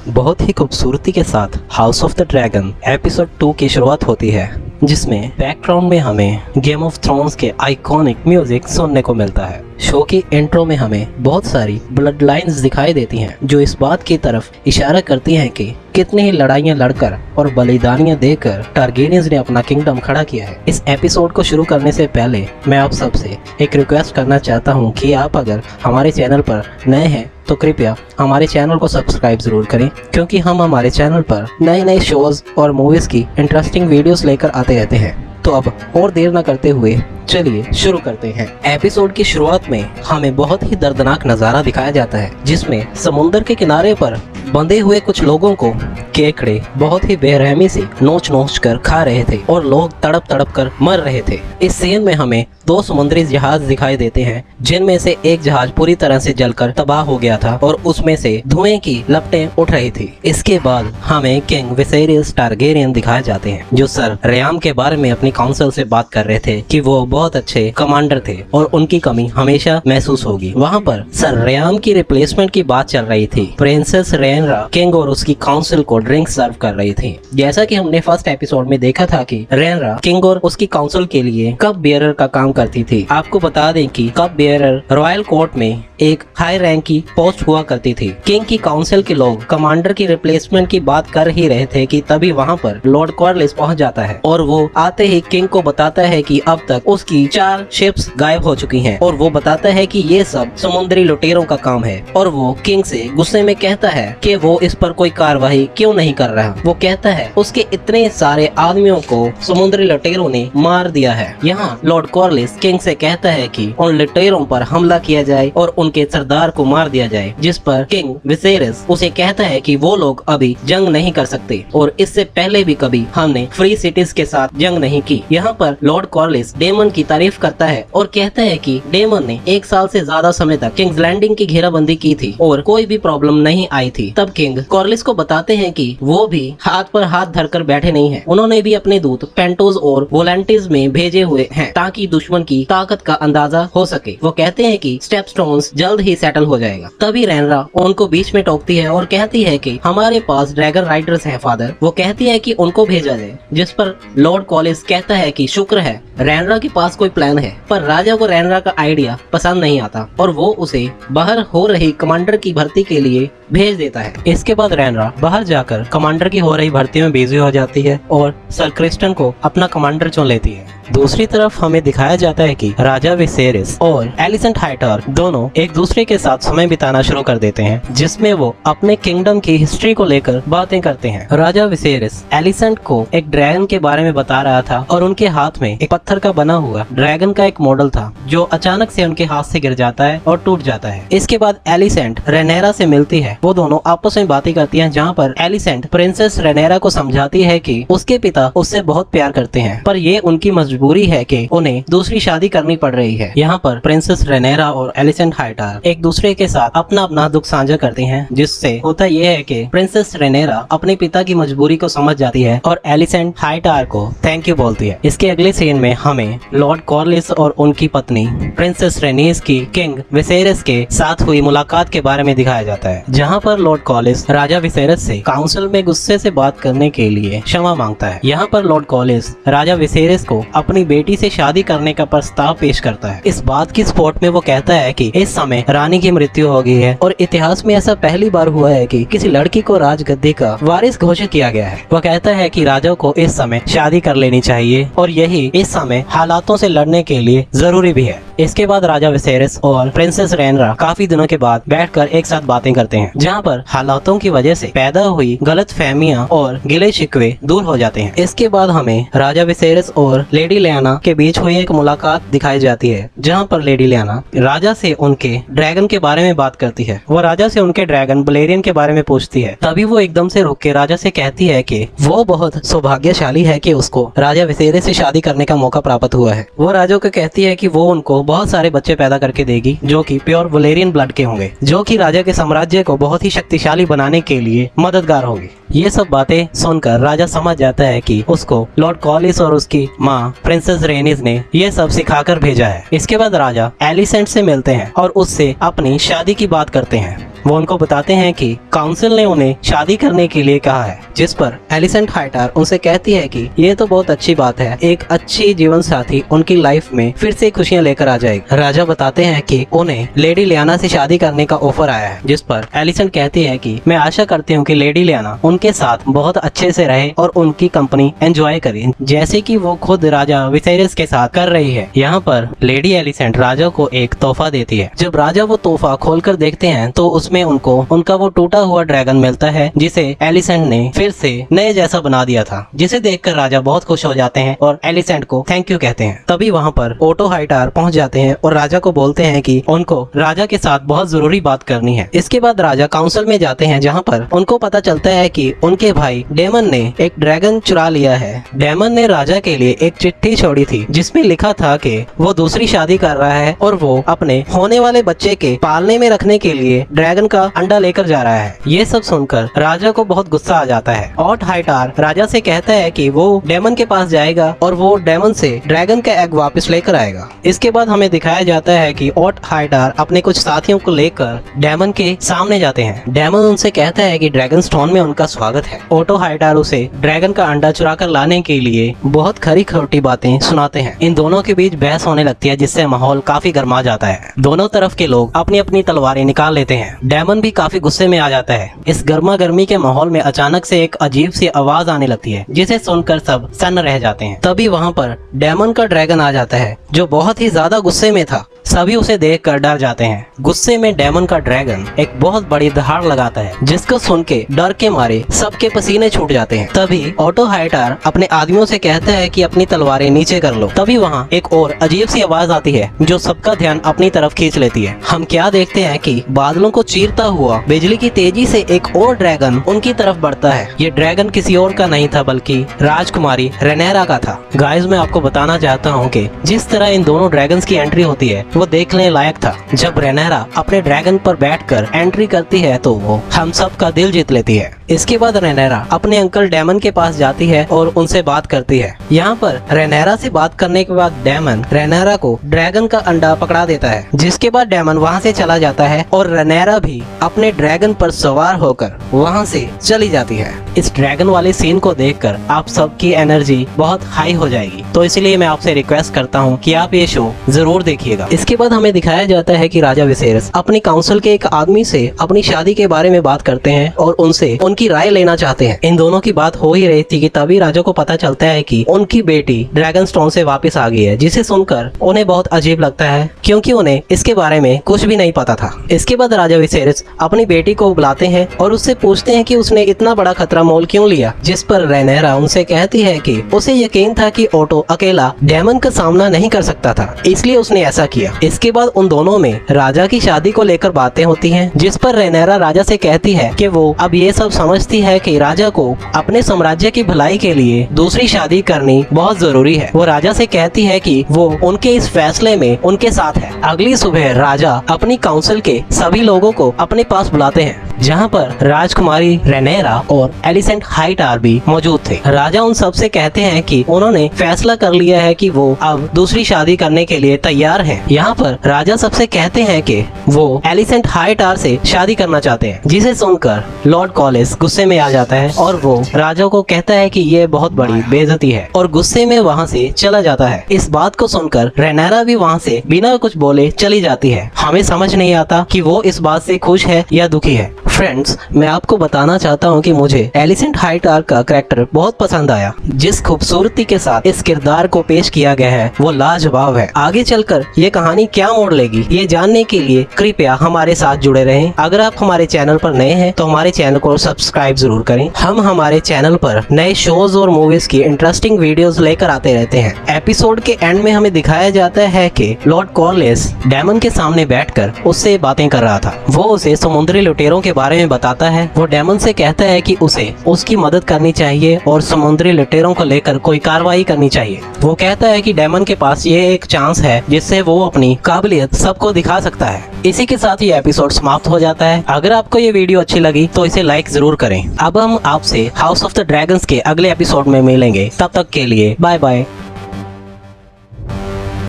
बहुत ही खूबसूरती के साथ house of the dragon episode 2 की शुरुआत होती है, जिसमें बैकग्राउंड में हमें गेम ऑफ थ्रोन्स के आइकॉनिक म्यूजिक सुनने को मिलता है। शो की इंट्रो में हमें बहुत सारी ब्लड लाइन्स दिखाई देती हैं, जो इस बात की तरफ इशारा करती हैं कि कितनी ही लड़ाइयाँ लड़कर और बलिदानियाँ देकर टारगेरियंस ने अपना किंगडम खड़ा किया है। इस एपिसोड को शुरू करने से पहले मैं आप सबसे एक रिक्वेस्ट करना चाहता हूँ कि आप अगर हमारे चैनल पर नए हैं तो कृपया हमारे चैनल को सब्सक्राइब जरूर करें, क्योंकि हम हमारे चैनल पर नए नए शोज और मूवीज की इंटरेस्टिंग वीडियोस लेकर आते रहते हैं। तो अब और देर न करते हुए चलिए शुरू करते हैं। एपिसोड की शुरुआत में हमें बहुत ही दर्दनाक नजारा दिखाया जाता है, जिसमें समुद्र के किनारे पर बंधे हुए कुछ लोगों को केकड़े बहुत ही बेरहमी से नोच नोच कर खा रहे थे और लोग तड़प तड़प कर मर रहे थे। इस सीन में हमें 2 समुद्री जहाज दिखाई देते हैं, जिनमें से एक जहाज पूरी तरह से जलकर तबाह हो गया था और उसमें से धुएं की लपटें उठ रही थी। इसके बाद हमें किंग विसेरियस टारगेरियन दिखाए जाते हैं, जो सर रेयाम के बारे में अपनी काउंसिल से बात कर रहे थे कि वो बहुत अच्छे कमांडर थे और उनकी कमी हमेशा महसूस होगी। वहाँ पर सर रेयाम की रिप्लेसमेंट की बात चल रही थी। प्रिंसेस रेनरा किंग और उसकी काउंसिल को ड्रिंक सर्व कर रही थी। जैसा कि हमने फर्स्ट एपिसोड में देखा था कि रेनरा किंग और उसकी काउंसिल के लिए कप बियरर का काम करती थी। आपको बता दें कि कप बियरर रॉयल कोर्ट में एक हाई रैंक की पोस्ट हुआ करती थी। किंग की काउंसिल के लोग कमांडर की रिप्लेसमेंट की बात कर ही रहे थे कि तभी वहाँ पर लॉर्ड कॉर्लिस पहुँच जाता है और वो आते ही किंग को बताता है कि अब तक उसकी 4 शिप्स गायब हो चुकी हैं और वो बताता है कि ये सब समुद्री लुटेरों का काम है। और वो किंग से गुस्से में कहता है कि वो इस पर कोई कार्रवाई क्यों नहीं कर रहा। वो कहता है उसके इतने सारे आदमियों को समुद्री लुटेरों ने मार दिया है। यहाँ लॉर्ड कॉर्लिस किंग से कहता है कि उन लुटेरों पर हमला किया जाए और उनके सरदार को मार दिया जाए, जिस पर किंग विसेरियस उसे कहता है कि वो लोग अभी जंग नहीं कर सकते और इससे पहले भी कभी हमने फ्री सिटीज के साथ जंग नहीं की। यहाँ पर लॉर्ड कॉर्लिस डेमन की तारीफ करता है और कहता है कि डेमन ने 1 साल से ज्यादा समय तक किंग्स लैंडिंग की घेराबंदी की थी और कोई भी प्रॉब्लम नहीं आई थी। तब किंग कॉर्लिस को बताते हैं कि वो भी हाथ पर हाथ धरकर बैठे नहीं हैं। उन्होंने भी अपने दूत पेंटोज और वोलेंटिस में भेजे हुए हैं ताकि दुश्मन की ताकत का अंदाजा हो सके। वो कहते हैं कि स्टेपस्टोन्स जल्द ही सेटल हो जाएगा। तभी रेनरा उनको बीच में टोकती है और कहती है कि हमारे पास ड्रैगन राइडर्स हैं फादर। वो कहती है कि उनको भेजा जाए, जिस पर लॉर्ड कॉर्लिस कहता है कि शुक्र है रेनरा के पास कोई प्लान है। पर राजा को रेनरा का आइडिया पसंद नहीं आता और वो उसे बाहर हो रही कमांडर की भर्ती के लिए भेज देता है। इसके बाद रेनरा बाहर जाकर कमांडर की हो रही भर्ती में बिजी हो जाती है और सर क्रिस्टन को अपना कमांडर चुन लेती है। दूसरी तरफ हमें दिखाया जाता है कि राजा विसेरियस और एलिसेंट हाइटार दोनों एक दूसरे के साथ समय बिताना शुरू कर देते हैं, जिसमें वो अपने किंगडम की हिस्ट्री को लेकर बातें करते हैं। राजा विसेरियस एलिसेंट को एक ड्रैगन के बारे में बता रहा था और उनके हाथ में एक पत्थर का बना हुआ ड्रैगन का एक मॉडल था, जो अचानक से उनके हाथ से गिर जाता है और टूट जाता है। इसके बाद एलिसेंट रेनेरा से मिलती है। वो दोनों आपस में बातें करती हैं, जहाँ पर एलिसेंट प्रिंसेस रेनेरा को समझाती है कि उसके पिता उससे बहुत प्यार करते हैं, पर ये उनकी मजबूरी है कि उन्हें दूसरी शादी करनी पड़ रही है। यहाँ पर प्रिंसेस रेनेरा और एलिसेंट हाइटार एक दूसरे के साथ अपना अपना दुख साझा करते हैं, जिससे होता यह है कि प्रिंसेस रेनेरा अपने पिता की मजबूरी को समझ जाती है और एलिसेंट हाइटार को थैंक यू बोलती है। इसके अगले सीन में हमें लॉर्ड कॉर्लिस और उनकी पत्नी प्रिंसेस रेनीस की किंग विसेरियस के साथ हुई मुलाकात के बारे में दिखाया जाता है, जहाँ पर लॉर्ड कॉर्लिस राजा विसेरियस से काउंसिल में गुस्से से बात करने के लिए क्षमा मांगता है। यहाँ पर लॉर्ड कॉर्लिस राजा विसेरियस को अपनी बेटी से शादी करने का प्रस्ताव पेश करता है। इस बात की सपोर्ट में वो कहता है कि इस समय रानी की मृत्यु हो गई है और इतिहास में ऐसा पहली बार हुआ है कि किसी लड़की को राजगद्दी का वारिस घोषित किया गया है। वह कहता है कि राजा को इस समय शादी कर लेनी चाहिए और यही इस समय हालातों से लड़ने के लिए जरूरी भी है। इसके बाद राजा विसेरियस और प्रिंसेस रेनरा काफी दिनों के बाद बैठकर एक साथ बातें करते हैं, जहाँ पर हालातों की वजह से पैदा हुई गलतफहमियां और गिले शिकवे दूर हो जाते हैं। इसके बाद हमें राजा विसेरियस और लेडी लियाना के बीच हुई एक मुलाकात दिखाई जाती है, जहाँ पर लेडी लियाना राजा से उनके ड्रैगन के बारे में बात करती है। वो राजा से उनके ड्रैगन बलेरियन के बारे में पूछती है। तभी वो एकदम से रुक के राजा से कहती है कि वो बहुत सौभाग्यशाली है कि उसको राजा विसेरियस से शादी करने का मौका प्राप्त हुआ है। वो राजा को कहती है कि वो उनको बहुत सारे बच्चे पैदा करके देगी, जो कि प्योर वलेरियन ब्लड के होंगे, जो कि राजा के साम्राज्य को बहुत ही शक्तिशाली बनाने के लिए मददगार होंगे। ये सब बातें सुनकर राजा समझ जाता है कि उसको लॉर्ड कॉर्लिस और उसकी माँ प्रिंसेस रेनिस ने ये सब सिखाकर भेजा है। इसके बाद राजा एलिसेंट से मिलते हैं और उससे अपनी शादी की बात करते हैं। वो उनको बताते हैं कि काउंसिल ने उन्हें शादी करने के लिए कहा है, जिस पर एलिसेंट हाइटार उनसे कहती है कि ये तो बहुत अच्छी बात है, एक अच्छी जीवन साथी उनकी लाइफ में फिर से खुशियां लेकर आ जाएगी। राजा बताते हैं कि उन्हें लेडी लियाना से शादी करने का ऑफर आया है, जिस पर एलिसेंट कहती है कि मैं आशा करती हूँ कि लेडी लियाना उनके साथ बहुत अच्छे से रहे और उनकी कंपनी एंजॉय करे, जैसे कि वो खुद राजा विसेरियस के साथ कर रही है। यहाँ पर लेडी एलिसेंट राजा को एक तोहफा देती है। जब राजा वो तोहफा खोलकर देखते हैं तो उसमें उनको उनका वो टूटा हुआ ड्रैगन मिलता है, जिसे एलिसेंट ने फिर से नए जैसा बना दिया था, जिसे देखकर राजा बहुत खुश हो जाते हैं और एलिसेंट को थैंक यू कहते हैं। तभी वहाँ पर ओटो हाइटार पहुँच जाते हैं और राजा को बोलते हैं कि उनको राजा के साथ बहुत जरूरी बात करनी है। इसके बाद राजा काउंसिल में जाते हैं, जहाँ पर उनको पता चलता है कि उनके भाई डेमन ने एक ड्रैगन चुरा लिया है। डेमन ने राजा के लिए एक चिट्ठी छोड़ी थी, जिसमें लिखा था कि वो दूसरी शादी कर रहा है और वो अपने होने वाले बच्चे के पालने में रखने के लिए ड्रैगन का अंडा लेकर जा रहा है। ये सब सुनकर राजा को बहुत गुस्सा आ जाता है। ओट हाइटार राजा से कहता है कि वो डेमन के पास जाएगा और वो डेमन से ड्रैगन का एग वापस लेकर आएगा। इसके बाद हमें दिखाया जाता है कि ओट हाइटार अपने कुछ साथियों को लेकर डेमन के सामने जाते हैं। डेमन उनसे कहता है कि ड्रैगन स्टोन में उनका स्वागत है। ओटो हाइटार उसे ड्रैगन का अंडा चुरा कर लाने के लिए बहुत खरी खोटी बातें सुनाते हैं। इन दोनों के बीच बहस होने लगती है, जिससे माहौल काफी गर्मा जाता है। दोनों तरफ के लोग अपनी अपनी तलवारें निकाल लेते हैं। डेमन भी काफी गुस्से में आ जाता है। इस गर्मा गर्मी के माहौल में अचानक से एक अजीब सी आवाज आने लगती है, जिसे सुनकर सब सन्न रह जाते हैं। तभी वहाँ पर डेमन का ड्रैगन आ जाता है, जो बहुत ही ज्यादा गुस्से में था। सभी उसे देखकर डर जाते हैं। गुस्से में डेमन का ड्रैगन एक बहुत बड़ी दहाड़ लगाता है, जिसको सुन के डर के मारे सबके पसीने छूट जाते हैं। तभी ओटो हाइटार अपने आदमियों से कहता है कि अपनी तलवारें नीचे कर लो। तभी वहाँ एक और अजीब सी आवाज आती है, जो सबका ध्यान अपनी तरफ खींच लेती है। हम क्या देखते हैं कि बादलों को चीरता हुआ बिजली की तेजी से एक और ड्रैगन उनकी तरफ बढ़ता है। ये ड्रैगन किसी और का नहीं था, बल्कि राजकुमारी रेनेरा का था। गाइस, मैं आपको बताना चाहता हूँ कि जिस तरह इन दोनों ड्रैगन्स की एंट्री होती है वो देखने लायक था। जब रेनेरा अपने ड्रैगन पर बैठकर एंट्री करती है तो वो हम सब का दिल जीत लेती है। इसके बाद रेनेरा अपने अंकल डेमन के पास जाती है और उनसे बात करती है। यहाँ पर रेनेरा से बात करने के बाद डेमन रेनेरा को ड्रैगन का अंडा पकड़ा देता है, जिसके बाद डेमन वहाँ से चला जाता है और रेनेरा भी अपने ड्रैगन पर सवार होकर वहाँ से चली जाती है। इस ड्रैगन वाले सीन को देखकर आप सबकी एनर्जी बहुत हाई हो जाएगी, तो इसलिए मैं आपसे रिक्वेस्ट करता हूँ कि आप ये शो जरूर देखिएगा। इसके बाद हमें दिखाया जाता है कि राजा विसेरियस अपनी काउंसिल के एक आदमी से अपनी शादी के बारे में बात करते हैं और उनसे उनकी राय लेना चाहते हैं। इन दोनों की बात हो ही रही थी कि तभी राजा को पता चलता है कि उनकी बेटी ड्रैगन स्टोन से वापस आ गई है, जिसे सुनकर उन्हें बहुत अजीब लगता है, क्योंकि उन्हें इसके बारे में कुछ भी नहीं पता था। इसके बाद राजा विसेरियस अपनी बेटी को बुलाते हैं और उससे पूछते हैं कि उसने इतना बड़ा खतरा मोल क्यों लिया, जिस पर रेनेरा उनसे कहती है कि उसे यकीन था कि ओटो अकेला डेमन का सामना नहीं कर सकता था, इसलिए उसने ऐसा किया। इसके बाद उन दोनों में राजा की शादी को लेकर बातें होती हैं, जिस पर रेनेरा राजा से कहती है कि वो अब ये सब समझती है कि राजा को अपने साम्राज्य की भलाई के लिए दूसरी शादी करनी बहुत जरूरी है। वो राजा से कहती है कि वो उनके इस फैसले में उनके साथ है। अगली सुबह राजा अपनी काउंसिल के सभी लोगों को अपने पास बुलाते हैं, जहाँ पर राजकुमारी रेनेरा और एलिसेंट हाइटार भी मौजूद थे। राजा उन सब से कहते हैं कि उन्होंने फैसला कर लिया है कि वो अब दूसरी शादी करने के लिए तैयार हैं। यहाँ पर राजा सबसे कहते हैं कि वो एलिसेंट हाइटार से शादी करना चाहते हैं, जिसे सुनकर लॉर्ड कॉलिस गुस्से में आ जाता है और वो राजा को कहता है कि ये बहुत बड़ी बेइज्जती है और गुस्से में वहाँ से चला जाता है। इस बात को सुनकर रेनेरा भी वहाँ से बिना कुछ बोले चली जाती है। हमें समझ नहीं आता कि वो इस बात से खुश है या दुखी है। फ्रेंड्स, मैं आपको बताना चाहता हूँ कि मुझे एलिसेंट हाइटार का कैरेक्टर बहुत पसंद आया। जिस खूबसूरती के साथ इस किरदार को पेश किया गया है वो लाजवाब है। आगे चलकर ये कहानी क्या मोड़ लेगी, ये जानने के लिए कृपया हमारे साथ जुड़े रहें। अगर आप हमारे चैनल पर नए हैं तो हमारे चैनल को सब्सक्राइब जरूर करें। हम हमारे चैनल पर नए शोज और मूवीज की इंटरेस्टिंग वीडियोस लेकर आते रहते हैं। एपिसोड के एंड में हमें दिखाया जाता है कि लॉर्ड कॉलिस डेमन के सामने बैठकर उससे बातें कर रहा था। वो उसे समुद्री लुटेरों के बारे में बताता है। वो डेमन से कहता है कि उसे उसकी मदद करनी चाहिए और समुद्री लुटेरों को लेकर कोई कार्रवाई करनी चाहिए। वो कहता है कि डेमन के पास ये एक चांस है जिससे वो अपनी काबिलियत सबको दिखा सकता है। इसी के साथ ये एपिसोड समाप्त हो जाता है। अगर आपको ये वीडियो अच्छी लगी तो इसे लाइक जरूर करें। अब हम आपसे हाउस ऑफ द ड्रैगन्स के अगले एपिसोड में मिलेंगे। तब तक के लिए बाय बाय।